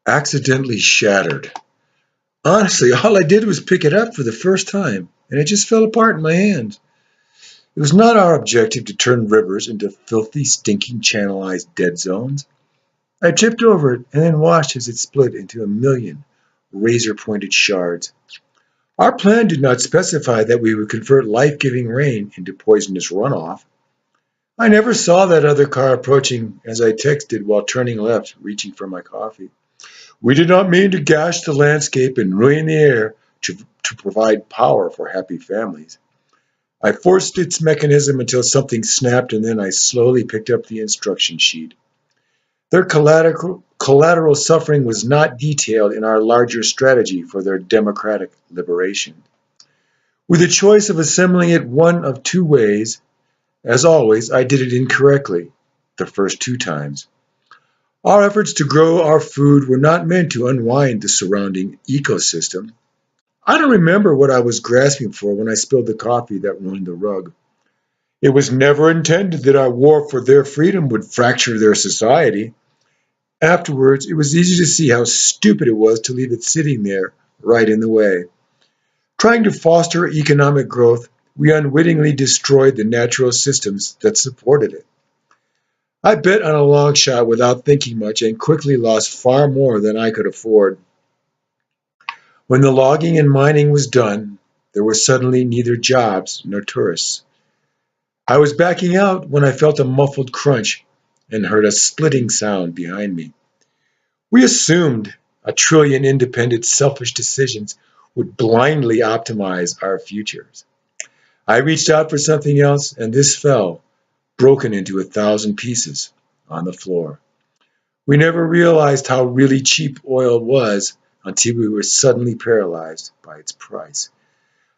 Accidentally shattered. Honestly, all I did was pick it up for the first time, and it just fell apart in my hands. It was not our objective to turn rivers into filthy, stinking, channelized dead zones. I tripped over it and then watched as it split into a million razor-pointed shards. Our plan did not specify that we would convert life-giving rain into poisonous runoff. I never saw that other car approaching as I texted while turning left, reaching for my coffee. We did not mean to gash the landscape and ruin the air to provide power for happy families. I forced its mechanism until something snapped, and then I slowly picked up the instruction sheet. Their collateral suffering was not detailed in our larger strategy for their democratic liberation. With the choice of assembling it one of two ways, as always, I did it incorrectly the first two times. Our efforts to grow our food were not meant to unwind the surrounding ecosystem. I don't remember what I was grasping for when I spilled the coffee that ruined the rug. It was never intended that our war for their freedom would fracture their society. Afterwards, it was easy to see how stupid it was to leave it sitting there, right in the way. Trying to foster economic growth, we unwittingly destroyed the natural systems that supported it. I bet on a long shot without thinking much and quickly lost far more than I could afford. When the logging and mining was done, there were suddenly neither jobs nor tourists. I was backing out when I felt a muffled crunch and heard a splitting sound behind me. We assumed a trillion independent, selfish decisions would blindly optimize our futures. I reached out for something else, and this fell, broken into 1,000 pieces, on the floor. We never realized how really cheap oil was until we were suddenly paralyzed by its price.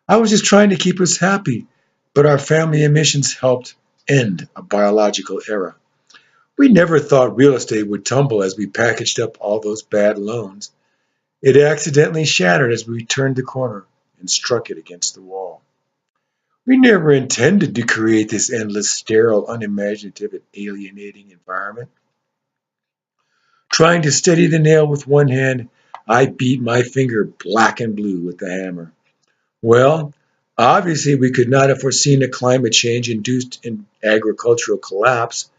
I was just trying to keep us happy, but our family emissions helped end a biological era. We never thought real estate would tumble as we packaged up all those bad loans. It accidentally shattered as we turned the corner and struck it against the wall. We never intended to create this endless, sterile, unimaginative, and alienating environment. Trying to steady the nail with one hand, I beat my finger black and blue with the hammer. Well, obviously, we could not have foreseen a climate change induced in agricultural collapse.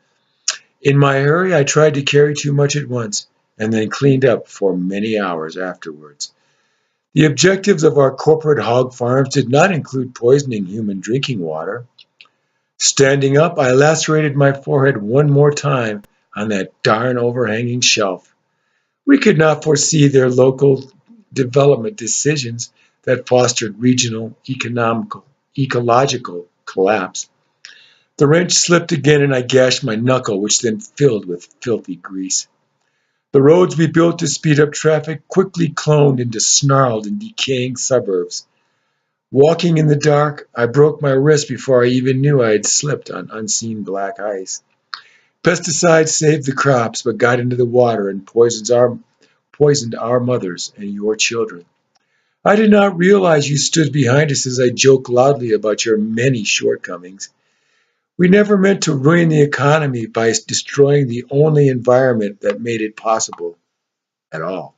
In my hurry, I tried to carry too much at once and then cleaned up for many hours afterwards. The objectives of our corporate hog farms did not include poisoning human drinking water. Standing up, I lacerated my forehead one more time on that darn overhanging shelf. We could not foresee their local development decisions that fostered regional ecological collapse. The wrench slipped again and I gashed my knuckle, which then filled with filthy grease. The roads we built to speed up traffic quickly cloned into snarled and decaying suburbs. Walking in the dark, I broke my wrist before I even knew I had slipped on unseen black ice. Pesticides saved the crops, but got into the water and poisoned our mothers and your children. I did not realize you stood behind us as I joked loudly about your many shortcomings. We never meant to ruin the economy by destroying the only environment that made it possible at all.